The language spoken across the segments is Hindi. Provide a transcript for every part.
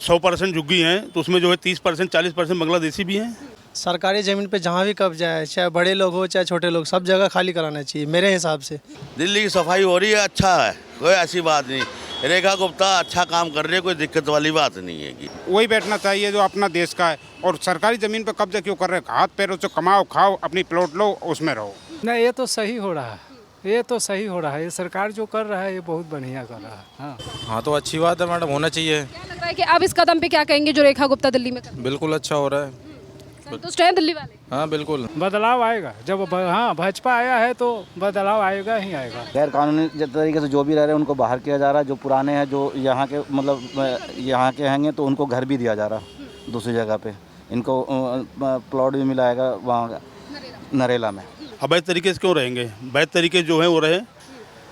100% झुग्गी हैं तो उसमें जो है 30% 40% बांग्लादेशी भी हैं। सरकारी ज़मीन पे जहाँ भी कब्जा है, चाहे बड़े लोग हो चाहे छोटे लोग, सब जगह खाली कराना चाहिए मेरे हिसाब से। दिल्ली की सफाई हो रही है, अच्छा है, कोई ऐसी बात नहीं। रेखा गुप्ता अच्छा काम कर रही है, कोई दिक्कत वाली बात नहीं है। वही बैठना चाहिए जो अपना देश का है, और सरकारी ज़मीन पर कब्जा क्यों कर रहे हैं? हाथ पैरों से कमाओ, खाओ, अपनी प्लॉट लो, उसमें रहो। नहीं, ये तो सही हो रहा है, ये तो सही हो रहा है। ये सरकार जो कर रहा है ये बहुत बढ़िया कर रहा है। हाँ तो अच्छी बात है मैडम, होना चाहिए। क्या लग रहा है कि अब इस कदम पे क्या कहेंगे जो रेखा गुप्ता दिल्ली में कर रही है? बिल्कुल अच्छा हो रहा है। संतुष्ट हैं दिल्ली वाले? हाँ बिल्कुल। बदलाव आएगा जब भाजपा आया है तो बदलाव आएगा ही आएगा। गैर कानूनी तरीके से जो भी रह रहे हैं उनको बाहर किया जा रहा है। जो पुराने हैं, जो यहाँ के मतलब यहाँ के हैंगे, तो उनको घर भी दिया जा रहा दूसरी जगह पे। इनको प्लॉट भी मिलाएगा वहाँ नरेला में। अवैध तरीके से क्यों रहेंगे? वैध तरीके जो हैं वो रहे,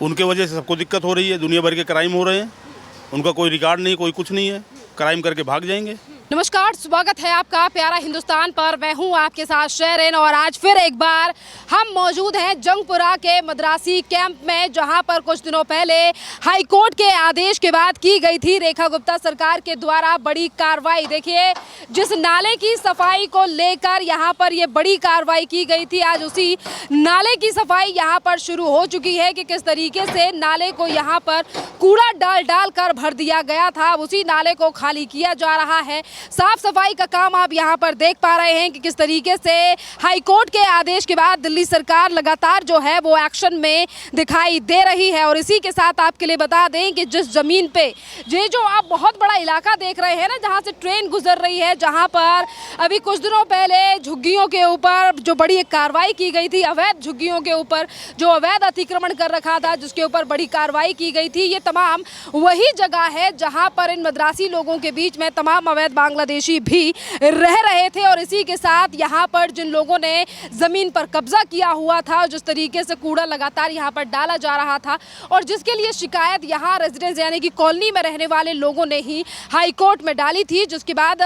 उनके वजह से सबको दिक्कत हो रही है। दुनिया भर के क्राइम हो रहे हैं, उनका कोई रिकॉर्ड नहीं, कोई कुछ नहीं है, क्राइम करके भाग जाएंगे। नमस्कार, स्वागत है आपका प्यारा हिंदुस्तान पर। मैं हूं आपके साथ शेरिन और आज फिर एक बार हम मौजूद हैं जंगपुरा के मद्रासी कैंप में, जहां पर कुछ दिनों पहले हाई कोर्ट के आदेश के बाद की गई थी रेखा गुप्ता सरकार के द्वारा बड़ी कार्रवाई। देखिए, जिस नाले की सफाई को लेकर यहां पर ये बड़ी कार्रवाई की गई थी, आज उसी नाले की सफाई यहां पर शुरू हो चुकी है कि किस तरीके से नाले को यहां पर कूड़ा डाल कर भर दिया गया था। उसी नाले को खाली किया जा रहा है। साफ सफाई का काम आप यहां पर देख पा रहे हैं कि किस तरीके से हाई कोर्ट के आदेश के बाद दिल्ली सरकार लगातार जो है वो एक्शन में दिखाई दे रही है। और इसी के साथ आपके लिए बता दें कि जिस जमीन पे ये जो आप बहुत बड़ा इलाका देख रहे हैं ना, जहां से ट्रेन गुजर रही है, जहां पर अभी कुछ दिनों पहले झुग्गियों के ऊपर जो बड़ी एक कार्रवाई की गई थी, अवैध झुग्गियों के ऊपर जो अवैध अतिक्रमण कर रखा था, जिसके ऊपर बड़ी कार्रवाई की गई थी, ये तमाम वही जगह है जहां पर इन मद्रासी लोगों के बीच में तमाम अवैध बांग्लादेशी भी रह रहे थे। और इसी के साथ यहाँ पर जिन लोगों ने ज़मीन पर कब्जा किया हुआ था, जिस तरीके से कूड़ा लगातार यहाँ पर डाला जा रहा था, और जिसके लिए शिकायत यहाँ रेजिडेंस यानी कि कॉलोनी में रहने वाले लोगों ने ही हाई कोर्ट में डाली थी, जिसके बाद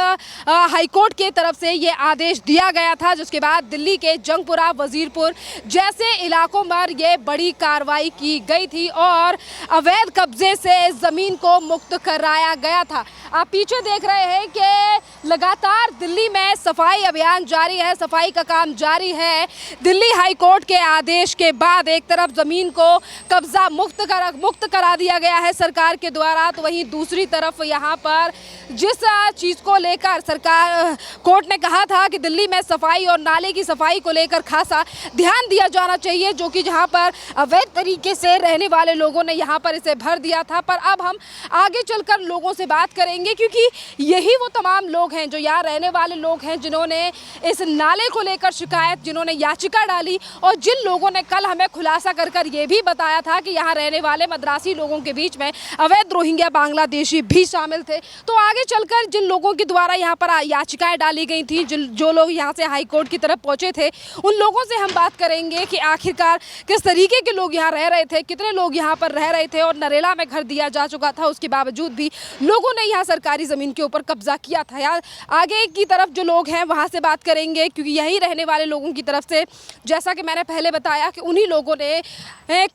हाई कोर्ट की तरफ से ये आदेश दिया गया था, जिसके बाद दिल्ली के जंगपुरा, वजीरपुर जैसे इलाकों पर ये बड़ी कार्रवाई की गई थी और अवैध कब्जे से ज़मीन को मुक्त कराया गया था। आप पीछे देख रहे हैं कि लगातार दिल्ली में सफाई अभियान जारी है, सफाई का काम जारी है। दिल्ली हाई कोर्ट के आदेश के बाद एक तरफ ज़मीन को कब्जा मुक्त करा दिया गया है सरकार के द्वारा, तो वहीं दूसरी तरफ यहाँ पर जिस चीज़ को लेकर सरकार कोर्ट ने कहा था कि दिल्ली में सफाई और नाले की सफाई को लेकर खासा ध्यान दिया जाना चाहिए, जो कि जहाँ पर अवैध तरीके से रहने वाले लोगों ने यहाँ पर इसे भर दिया था। पर अब हम आगे चलकर लोगों से बात करेंगे, क्योंकि यही वो तमाम लोग हैं जो यहाँ रहने वाले लोग हैं जिन्होंने इस नाले को लेकर शिकायत, जिन्होंने याचिका डाली, और जिन लोगों ने कल हमें खुलासा कर ये भी बताया था कि यहाँ रहने वाले मद्रासी लोगों के बीच में अवैध रोहिंग्या बांग्लादेशी भी शामिल थे। तो आगे चलकर जिन लोगों के द्वारा यहाँ पर याचिकाएं डाली गई थी, जो लोग यहाँ से हाई कोर्ट की तरफ पहुंचे थे, उन लोगों से हम बात करेंगे कि आखिरकार किस तरीके के लोग यहाँ रह रहे थे, कितने लोग यहाँ पर रह रहे थे, और नरेला में घर दिया जा चुका था, उसके बावजूद भी लोगों ने यहाँ सरकारी ज़मीन के ऊपर कब्जा किया था। यार आगे की तरफ जो लोग हैं वहाँ से बात करेंगे, क्योंकि यही रहने वाले लोगों की तरफ से, जैसा कि मैंने पहले बताया कि उन्हीं लोगों ने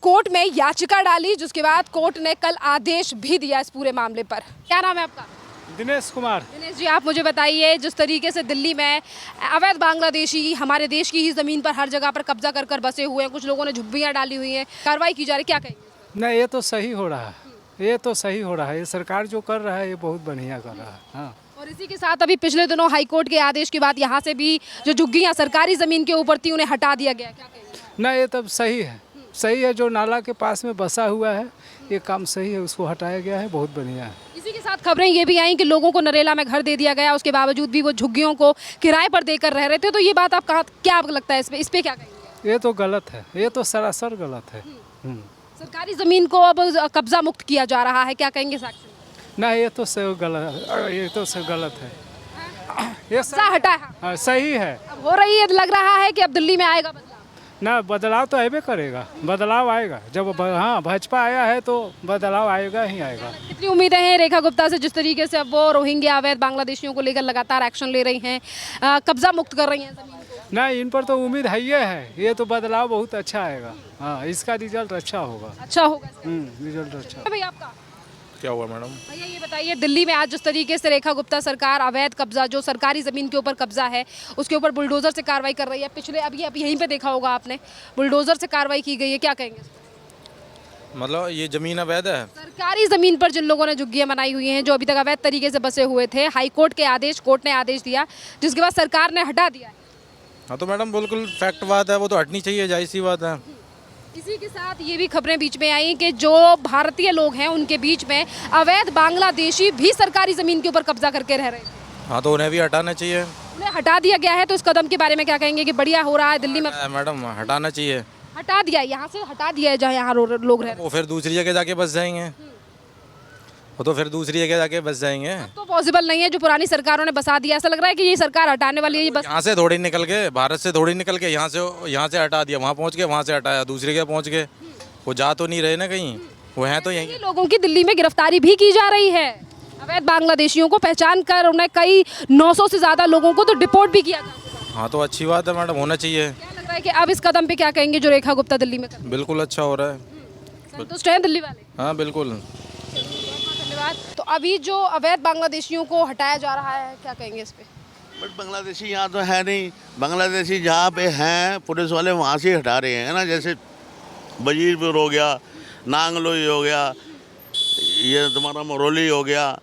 कोर्ट में याचिका डाली, जिसके बाद कोर्ट ने कल आदेश भी दिया इस पूरे मामले पर। क्या नाम है आपका? दिनेश कुमार। दिनेश जी, आप मुझे बताइए, जिस तरीके से दिल्ली में अवैध बांग्लादेशी हमारे देश की ही ज़मीन पर हर जगह पर कब्जा कर बसे हुए हैं, कुछ लोगों ने झुग्गियाँ डाली हुई हैं, कार्रवाई की जा रही है, क्या कहेंगे? नहीं, ये तो सही हो रहा है, ये तो सही हो रहा है। ये सरकार जो कर रहा है ये बहुत बढ़िया कर रहा है। हाँ, और इसी के साथ अभी पिछले दिनों हाई कोर्ट के आदेश के बाद यहाँ से भी जो झुग्गियाँ सरकारी ज़मीन के ऊपर थी उन्हें हटा दिया गया, क्या कहेंगे? नहीं, ये तब सही है, सही है। जो नाला के पास में बसा हुआ है ये काम सही है, उसको हटाया गया है, बहुत बढ़िया है। इसी के साथ खबरें ये भी आई कि लोगों को नरेला में घर दे दिया गया, उसके बावजूद भी वो झुग्गियों को किराए पर देकर रह रहे थे। तो ये बात आप क्या लगता है इस पे क्या कहेंगे? ये तो गलत है, ये तो सरासर गलत है। सरकारी ज़मीन को अब कब्जा मुक्त किया जा रहा है, क्या कहेंगे साक्षी? नहीं, ये तो सही गलत है, ये तो सही गलत है। ये हटा है। हाँ, सही है। अब हो रही है, लग रहा है कि अब दिल्ली में आएगा बदलाव। ना, बदलाव तो आएगा करेगा, बदलाव आएगा जब भाजपा आया है तो बदलाव आएगा ही आएगा। कितनी उम्मीदें हैं रेखा गुप्ता से, जिस तरीके से अब वो रोहिंग्या अवैध बांग्लादेशियों को लेकर लगातार एक्शन ले रही हैं, कब्जा मुक्त कर रही हैं ज़मीन को? नहीं, इन पर तो उम्मीद है ये तो बदलाव बहुत अच्छा आएगा। हाँ, इसका रिजल्ट अच्छा होगा। अच्छा होगा रिजल्ट अच्छा। भाई आपका क्या हुआ मैडम? भैया ये बताइए, दिल्ली में आज जिस तरीके से रेखा गुप्ता सरकार अवैध कब्जा, जो सरकारी ज़मीन के ऊपर कब्जा है उसके ऊपर बुलडोज़र से कार्रवाई कर रही है, पिछले अभी यहीं पे देखा होगा आपने, बुलडोज़र से कार्रवाई की गई है, क्या कहेंगे? मतलब ये ज़मीन अवैध है? सरकारी ज़मीन पर जिन लोगों ने झुग्गियाँ बनाई हुई हैं, जो अभी तक अवैध तरीके से बसे हुए थे, हाई कोर्ट के आदेश, कोर्ट ने आदेश दिया जिसके बाद सरकार ने हटा दिया है। हाँ तो मैडम बिल्कुल फैक्ट बात है, वो तो हटनी चाहिए, जाहिर सी बात है। इसी के साथ ये भी खबरें बीच में आई कि जो भारतीय लोग हैं उनके बीच में अवैध बांग्लादेशी भी सरकारी ज़मीन के ऊपर कब्जा करके रह रहे हैं। हाँ तो उन्हें भी हटाना चाहिए। उन्हें हटा दिया गया है, तो इस कदम के बारे में क्या कहेंगे कि बढ़िया हो रहा है दिल्ली में? मैडम हटाना चाहिए। हटा दिया, यहाँ से हटा दिया है जहाँ यहाँ लोग रह रहे हैं। वो फिर दूसरी जगह जाके बस जाएंगे, वो तो फिर दूसरी जगह जाके बस जाएंगे। तो पॉसिबल नहीं है, जो पुरानी सरकारों ने बसा दिया, ऐसा लग रहा है कि ये सरकार हटाने वाली है ये बस। यहाँ से थोड़ी निकल के, भारत से थोड़ी निकल के यहाँ से हटा दिया, वहाँ पहुँच गए, वहाँ से हटाया, दूसरी जगह पहुँच गए। वो जा तो नहीं रहे ना कहीं, वो हैं तो यहीं। लोगों की दिल्ली में गिरफ्तारी भी की जा रही है, अवैध बांग्लादेशियों को पहचान कर उन्हें कई 900 से ज़्यादा लोगों को तो डिपोर्ट भी किया गया। हाँ तो अच्छी बात है मैडम, होना चाहिए। क्या लग रहा है कि अब इस कदम पे क्या कहेंगे जो रेखा गुप्ता दिल्ली में कर रही है? बिल्कुल अच्छा हो रहा है। संतुष्ट हैं दिल्ली वाले? हाँ बिल्कुल। धन्यवाद। तो अभी जो अवैध बांग्लादेशियों को हटाया जा रहा है, क्या कहेंगे इस पे? बट बांग्लादेशी यहाँ तो है नहीं, बांग्लादेशी जहाँ पे हैं पुलिस वाले वहाँ से हटा रहे हैं ना, जैसे वजीरपुर हो गया, नांगलोई हो गया, ये तुम्हारा मरोली हो गया,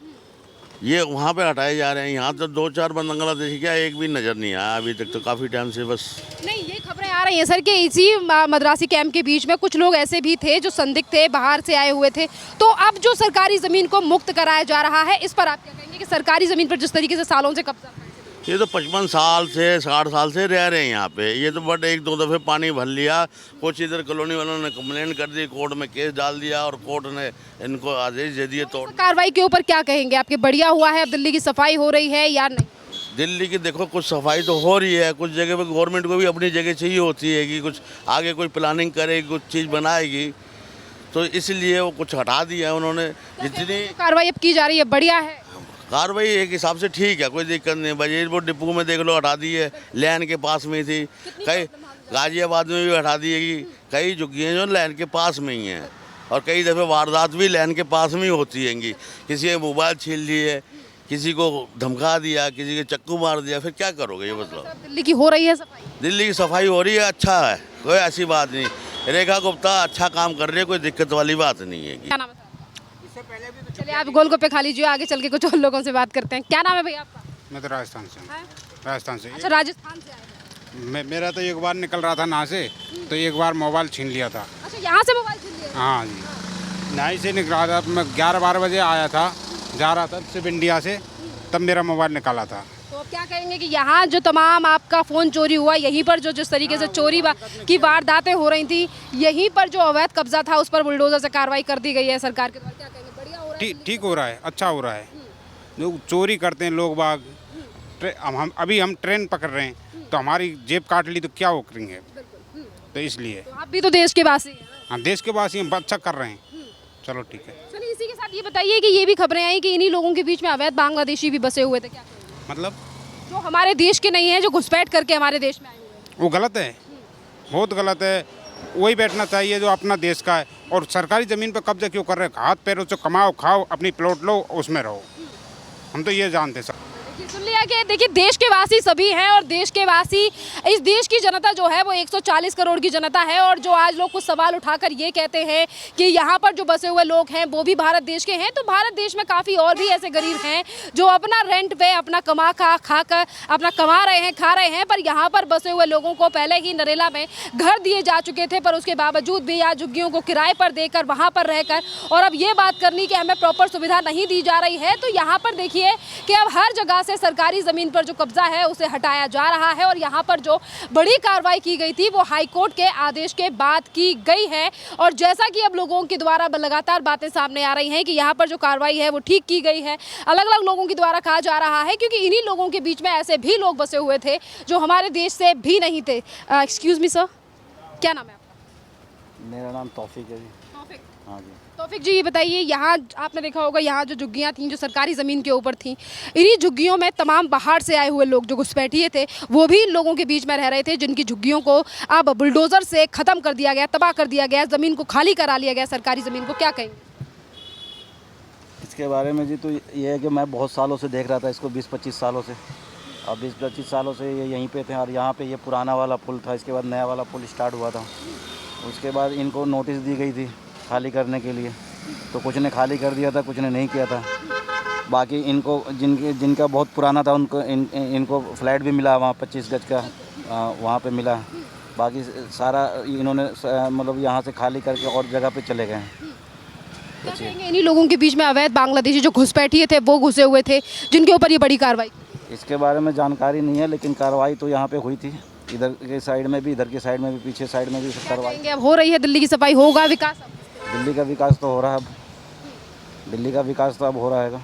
ये वहाँ पे हटाए जा रहे हैं। यहाँ तो 2-4 बांग्लादेशी क्या एक भी नज़र नहीं आया अभी तक, तो काफ़ी टाइम से बस। नहीं, ये खबरें आ रही हैं सर कि इसी मद्रासी कैंप के बीच में कुछ लोग ऐसे भी थे जो संदिग्ध थे, बाहर से आए हुए थे। तो अब जो सरकारी ज़मीन को मुक्त कराया जा रहा है, इस पर आप क्या कहेंगे कि सरकारी ज़मीन पर जिस तरीके से सालों से कब्जा? ये तो 55 साल से 60 साल से रह रहे हैं यहाँ पे। ये तो बट 1-2 दफ़े पानी भर लिया, कुछ इधर कॉलोनी वालों ने कंप्लेन कर दी, कोर्ट में केस डाल दिया और कोर्ट ने इनको आदेश दे दिए। तो कार्रवाई के ऊपर क्या कहेंगे आपके? बढ़िया हुआ है, अब दिल्ली की सफाई हो रही है या नहीं? दिल्ली की देखो कुछ सफाई तो हो रही है, कुछ जगह पे गवर्नमेंट को भी अपनी जगह चाहिए होती है कि कुछ आगे कोई प्लानिंग करेगी, कुछ चीज़ बनाएगी, तो इसलिए वो कुछ हटा दिया है उन्होंने। जितनी कार्रवाई अब की जा रही है, बढ़िया है कार्रवाई एक हिसाब से ठीक है, कोई दिक्कत नहीं। वजीरपुर डिपो में देख लो हटा दी है, लैन के पास में ही थी। कई गाजियाबाद में भी हटा दी है, कई झुग्गियाँ जो लैन के पास में ही हैं, और कई दफ़े वारदात भी लैन के पास में ही होती हैंगी। किसी के मोबाइल छीन लिए, किसी को धमका दिया, किसी के चक्कू मार दिया, फिर क्या करोगे ये बताओ? दिल्ली की हो रही है सफाई? दिल्ली की सफाई हो रही है, अच्छा है, कोई ऐसी बात नहीं। रेखा गुप्ता अच्छा काम कर रही है, कोई दिक्कत वाली बात नहीं है। क्या नाम है? चलिए आप गोलगप्पे खा लीजिए, आगे चल के कुछ और लोगों से बात करते हैं। क्या नाम है भैया आपका? मैं तो राजस्थान से हूँ। राजस्थान से। अच्छा, राजस्थान से आए हैं। मेरा तो एक बार निकल रहा था ना से, तो एक बार मोबाइल छीन लिया था। अच्छा, यहाँ से मोबाइल छीन लिया? हाँ जी, नाई से निकल रहा था मैं, 11-12 बजे आया था, जा रहा था सिर्फ इंडिया से, तब मेरा मोबाइल निकाला था। तो अब क्या कहेंगे कि यहाँ जो तमाम आपका फ़ोन चोरी हुआ, यहीं पर जो जिस तरीके से चोरी की वारदातें हो रही थी, यहीं पर जो अवैध कब्जा था उस पर बुलडोजर से कार्रवाई कर दी गई है सरकार के द्वारा, क्या कहेंगे? बढ़िया हो रहा है? ठीक हो रहा है, अच्छा हो रहा है। जो चोरी करते हैं लोग बाग, हम ट्रेन पकड़ रहे हैं, तो हमारी जेब काट ली तो क्या वो करेंगे? तो इसलिए तो आप भी तो देश के वासी हैं। हाँ, देश के वासी हम अच्छा कर रहे हैं। चलो ठीक है। चलिए, इसी के साथ ये बताइए कि ये भी खबरें आई कि इन्हीं लोगों के बीच में अवैध बांग्लादेशी भी बसे हुए थे, क्या कहेंगे? मतलब जो हमारे देश के नहीं है, जो घुसपैठ करके हमारे देश में आए हुए हैं। वो गलत है, बहुत गलत है। वही बैठना चाहिए जो अपना देश का है, और सरकारी ज़मीन पर कब्जा क्यों कर रहे हैं? हाथ पैरों से कमाओ, खाओ, अपनी प्लॉट लो, उसमें रहो। हम तो ये जानते सर। सुन लिया कि देखिए, देश के वासी सभी हैं, और देश के वासी, इस देश की जनता जो है वो 140 करोड़ की जनता है। और जो आज लोग कुछ सवाल उठाकर ये कहते हैं कि यहाँ पर जो बसे हुए लोग हैं वो भी भारत देश के हैं, तो भारत देश में काफ़ी और भी ऐसे गरीब हैं जो अपना रेंट पे अपना खाकर अपना कमा रहे हैं, खा रहे हैं। पर यहाँ पर बसे हुए लोगों को पहले ही नरेला में घर दिए जा चुके थे, पर उसके बावजूद भी आज झुग्गियों को किराए पर देकर वहाँ पर रहकर और अब ये बात करनी कि हमें प्रॉपर सुविधा नहीं दी जा रही है। तो यहाँ पर देखिए कि अब हर जगह से सरकारी ज़मीन पर जो कब्जा है उसे हटाया जा रहा है, और यहाँ पर जो बड़ी कार्रवाई की गई थी वो हाई कोर्ट के आदेश के बाद की गई है। और जैसा कि अब लोगों के द्वारा लगातार बातें सामने आ रही हैं कि यहाँ पर जो कार्रवाई है वो ठीक की गई है, अलग अलग लोगों के द्वारा कहा जा रहा है, क्योंकि इन्हीं लोगों के बीच में ऐसे भी लोग बसे हुए थे जो हमारे देश से भी नहीं थे। एक्सक्यूज़ मी सर, क्या नाम है आपका? मेरा नाम तौफीक है जी। तौफीक? हाँ जी। तौफीक जी, ये बताइए, यहाँ आपने देखा होगा यहाँ जो झुग्गियाँ थीं जो सरकारी ज़मीन के ऊपर थीं, इन्हीं झुग्गियों में तमाम बाहर से आए हुए लोग जो घुसपैठिए थे वो भी इन लोगों के बीच में रह रहे थे, जिनकी झुग्गियों को अब बुलडोज़र से ख़त्म कर दिया गया, तबाह कर दिया गया, ज़मीन को खाली करा लिया गया, सरकारी ज़मीन को। क्या कहेंगे? इसके बारे में जी तो ये है कि मैं बहुत सालों से देख रहा था इसको, 20-25 सालों से। अब 20-25 सालों से ये यहीं पे थे और यहाँ पे ये पुराना वाला पुल था, इसके बाद नया वाला पुल स्टार्ट हुआ था। उसके बाद इनको नोटिस दी गई थी खाली करने के लिए, तो कुछ ने खाली कर दिया था, कुछ ने नहीं किया था। बाकी इनको जिनका बहुत पुराना था इनको फ्लैट भी मिला वहाँ 25 गज का वहाँ पे मिला। बाकी सारा इन्होंने मतलब यहाँ से खाली करके और जगह पे चले गए हैं। क्या कहेंगे इन्हीं लोगों के बीच में अवैध बांग्लादेशी जो घुसपैठिए थे वो घुसे हुए थे जिनके ऊपर ये बड़ी कार्रवाई? इसके बारे में जानकारी नहीं है, लेकिन कार्रवाई तो यहाँ पे हुई थी, इधर के साइड में भी, इधर के साइड में भी, पीछे साइड में भी कार्रवाई। अब हो रही है दिल्ली की सफाई, होगा विकास? दिल्ली का विकास तो हो रहा है अब, दिल्ली का विकास तो अब हो रहा है। लग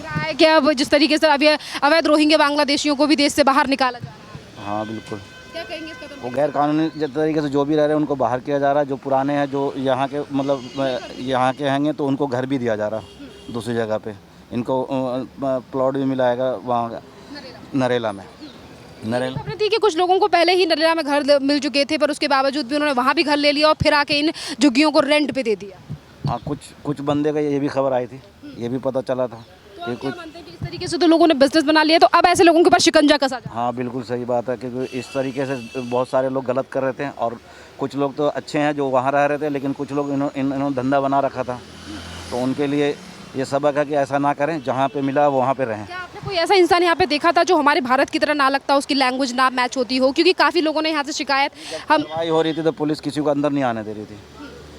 रहा है कि अब जिस तरीके से अभी अवैध रोहिंग्या बांग्लादेशियों को भी देश से बाहर निकाला जा रहा है। हाँ बिल्कुल, क्या कहेंगे इस कदम? वो गैर कानूनी तरीके से जो भी रह रहे हैं उनको बाहर किया जा रहा है। जो पुराने हैं, जो यहाँ के मतलब यहाँ के हैं, तो उनको घर भी दिया जा रहा है दूसरी जगह पे। इनको प्लॉट भी मिलाएगा वहाँ नरेला में। नरेला खबर थी कि कुछ लोगों को पहले ही नरेला में घर मिल चुके थे, पर उसके बावजूद भी उन्होंने वहाँ भी घर ले लिया और फिर आके इन झुग्गियों को रेंट पे दे दिया। हाँ, कुछ बंदे का ये भी खबर आई थी, ये भी पता चला था तो आप क्या मानते हैं कि इस तरीके से तो लोगों ने बिजनेस बना लिया, तो अब ऐसे लोगों के ऊपर शिकंजा कसा जाए? हाँ बिल्कुल सही बात है, क्योंकि इस तरीके से बहुत सारे लोग गलत कर रहे थे और कुछ लोग तो अच्छे हैं जो वहाँ रह रहे थे, लेकिन कुछ लोग इन्होंने धंधा बना रखा था, तो उनके लिए ये सबक है कि ऐसा ना करें, जहाँ पे मिला वहाँ पे रहें। क्या आपने कोई ऐसा इंसान यहाँ पे देखा था जो हमारे भारत की तरह ना लगता, उसकी लैंग्वेज ना मैच होती हो? क्योंकि काफ़ी लोगों ने यहाँ से शिकायत कार्रवाई हो रही थी तो पुलिस किसी को अंदर नहीं आने दे रही थी।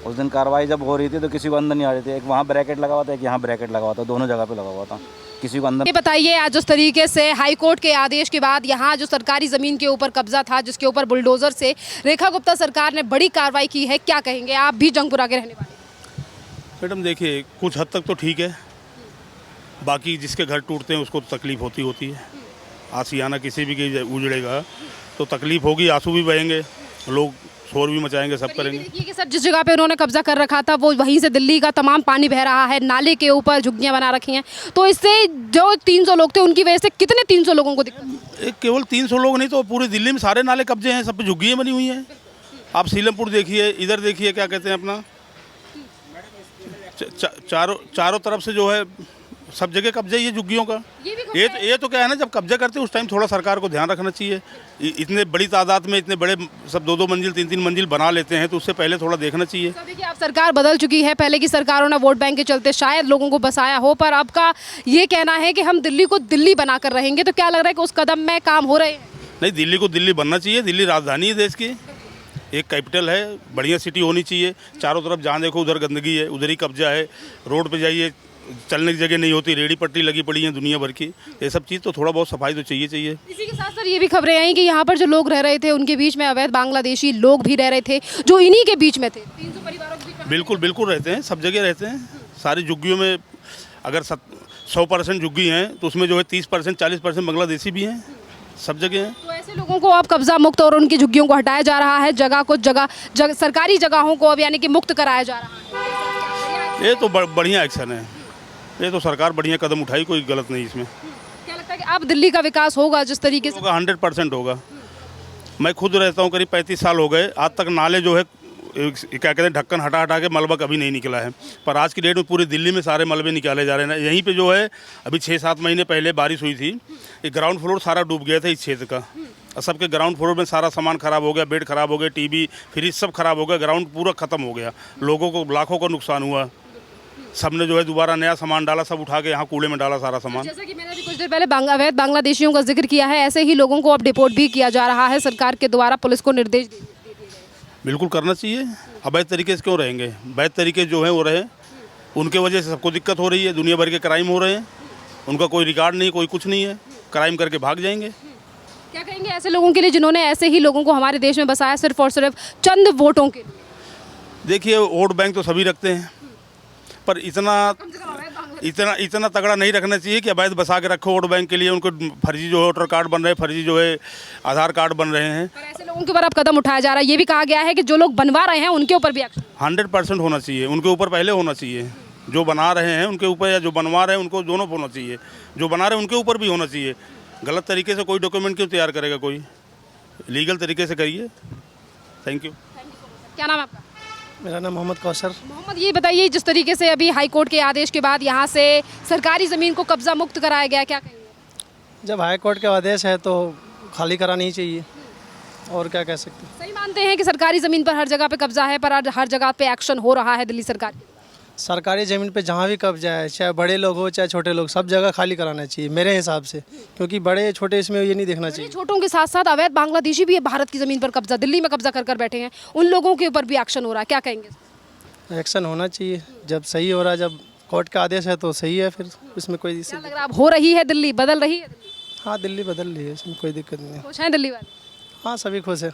उस दिन कार्रवाई जब हो रही थी तो किसी को अंदर नहीं आ रही थी। एक वहाँ ब्रैकेट लगा हुआ था, एक यहाँ ब्रैकेट लगा हुआ था, दोनों जगह पे लगा हुआ था, किसी को अंदर। ये बताइए, आज जिस तरीके से हाई कोर्ट के आदेश के बाद यहाँ जो सरकारी ज़मीन के ऊपर कब्जा था, जिसके ऊपर बुलडोजर से रेखा गुप्ता सरकार ने बड़ी कार्रवाई की है, क्या कहेंगे? आप भी जंगपुरा के रहने वाले। मैडम देखिए, कुछ हद तक तो ठीक है, बाकी जिसके घर टूटते हैं उसको तो तकलीफ़ होती है। आशियाना किसी भी की उजड़ेगा तो तकलीफ़ होगी, आंसू भी बहेंगे, लोग शोर भी मचाएंगे, सब करेंगे। देखिए कि सर, जिस जगह पे उन्होंने कब्जा कर रखा था वो वहीं से दिल्ली का तमाम पानी बह रहा है, नाले के ऊपर झुग्गियां बना रखी हैं, तो इससे जो 300 लोग थे उनकी वजह से कितने 300 लोगों को दिक्कत? एक केवल 300 लोग नहीं तो पूरी दिल्ली में सारे नाले कब्जे हैं, सब पे झुग्गियाँ बनी हुई हैं। आप सीलमपुर देखिए, इधर देखिए, क्या कहते हैं अपना चारों तरफ से जो है सब जगह कब्जा ही है झुग्गियों का। ये तो क्या है ना, जब कब्जा करते हैं उस टाइम थोड़ा सरकार को ध्यान रखना चाहिए। इतने बड़ी तादाद में इतने बड़े सब 2-2 मंजिल 3-3 मंजिल बना लेते हैं, तो उससे पहले थोड़ा देखना चाहिए। देखिए, अब सरकार बदल चुकी है, पहले की सरकारों ने वोट बैंक के चलते शायद लोगों को बसाया हो, पर अब का ये कहना है कि हम दिल्ली को दिल्ली बनाकर रहेंगे, तो क्या लग रहा है कि उस कदम में काम हो रहे हैं? नहीं, दिल्ली को दिल्ली बनना चाहिए। दिल्ली राजधानी है देश की, एक कैपिटल है, बढ़िया सिटी होनी चाहिए। चारों तरफ जहाँ देखो उधर गंदगी है, उधर ही कब्जा है। रोड पे जाइए, चलने की जगह नहीं होती, रेडी पट्टी लगी पड़ी है दुनिया भर की। ये सब चीज़ तो थोड़ा बहुत सफाई तो चाहिए। इसी के साथ सर ये भी खबरें आई कि यहाँ पर जो लोग रह रहे थे उनके बीच में अवैध बांग्लादेशी लोग भी रह रहे थे, जो इन्हीं के बीच में थे। 300 परिवारों के बीच में। बिल्कुल रहते हैं, सब जगह रहते हैं। सारी झुग्गियों में अगर 100% झुग्गी हैं तो उसमें जो है 30% 40% बांग्लादेशी भी हैं, सब जगह हैं। तो ऐसे लोगों को अब कब्जा मुक्त और उनकी झुग्गियों को हटाया जा रहा है, जगह सरकारी जगहों को अब यानी कि मुक्त कराया जा रहा है। ये तो बढ़िया एक्शन है, ये तो सरकार बढ़िया कदम उठाई, कोई गलत नहीं इसमें। क्या लगता है कि अब दिल्ली का विकास होगा जिस तरीके से? 100% होगा। मैं खुद रहता हूँ, करीब 35 साल हो गए, आज तक नाले जो है क्या कहते हैं ढक्कन हटा के मलबा कभी नहीं निकला है। पर आज की डेट में पूरी दिल्ली में सारे मलबे निकाले जा रहे हैं। यहीं पे जो है अभी 6-7 महीने पहले बारिश हुई थी, एक ग्राउंड फ्लोर सारा डूब गया था इस क्षेत्र का। सबके ग्राउंड फ्लोर में सारा सामान खराब हो गया, बेड खराब हो गए, टीवी फ्रिज सब खराब हो गया, ग्राउंड पूरा ख़त्म हो गया। लोगों को लाखों का नुकसान हुआ। सबने जो है दोबारा नया सामान डाला, सब उठा के यहाँ कूड़े में डाला सारा सामान। जैसा कि मैंने अभी कुछ देर पहले अवैध बांग्लादेशियों का जिक्र किया है, ऐसे ही लोगों को अब डिपोर्ट भी किया जा रहा है सरकार के द्वारा, पुलिस को निर्देश दे दिए गए। बिल्कुल करना चाहिए। अवैध तरीके से क्यों रहेंगे? वैध तरीके जो हैं वो रहे, उनके वजह से सबको दिक्कत हो रही है। दुनिया भर के क्राइम हो रहे हैं, उनका कोई रिकॉर्ड नहीं, कोई कुछ नहीं है, क्राइम करके भाग जाएंगे। क्या कहेंगे ऐसे लोगों के लिए जिन्होंने ऐसे ही लोगों को हमारे देश में बसाया सिर्फ और सिर्फ चंद वोटों के लिए? देखिए, वोट बैंक तो सभी रखते हैं, पर इतना तगड़ा नहीं रखना चाहिए कि अवैध बसा के रखो वोट बैंक के लिए। उनको फर्जी जो है वोटर कार्ड बन रहे हैं, फर्जी जो है आधार कार्ड बन रहे हैं। पर ऐसे लोगों के ऊपर अब कदम उठाया जा रहा है। ये भी कहा गया है कि जो लोग बनवा रहे हैं उनके ऊपर भी एक्शन 100% होना चाहिए। उनके ऊपर पहले होना चाहिए, जो बना रहे हैं उनके ऊपर या जो बनवा रहे हैं उनको, दोनों होना चाहिए। जो बना रहे हैं उनके ऊपर भी होना चाहिए। गलत तरीके से कोई डॉक्यूमेंट क्यों तैयार करेगा? कोई लीगल तरीके से करिए। Thank you. क्या नाम है आपका? मेरा नाम मोहम्मद कौसर। मोहम्मद, ये बताइए, जिस तरीके से अभी हाई कोर्ट के आदेश के बाद यहाँ से सरकारी ज़मीन को कब्जा मुक्त कराया गया, क्या कहेंगे? जब हाई कोर्ट का आदेश है तो खाली करानी ही चाहिए, और क्या कह सकते हैं। सही मानते हैं कि सरकारी ज़मीन पर हर जगह पे कब्जा है, पर हर जगह पे एक्शन हो रहा है दिल्ली सरकार की? सरकारी ज़मीन पे जहाँ भी कब्जा है, चाहे बड़े लोग हो चाहे छोटे लोग, सब जगह खाली कराना चाहिए मेरे हिसाब से, क्योंकि बड़े छोटे इसमें ये नहीं देखना चाहिए। छोटों के साथ साथ अवैध बांग्लादेशी भी भारत की ज़मीन पर कब्जा, दिल्ली में कब्जा कर बैठे हैं, उन लोगों के ऊपर भी एक्शन हो रहा है, क्या कहेंगे? एक्शन होना चाहिए, जब सही हो रहा है, जब कोर्ट का आदेश है तो सही है, फिर इसमें कोई क्या लग रहा है, अब हो रही है दिल्ली, बदल रही है दिल्ली? हाँ, दिल्ली बदल रही है, इसमें कोई दिक्कत नहीं है। खुश हैं दिल्ली वाले? हाँ, सभी खुश है।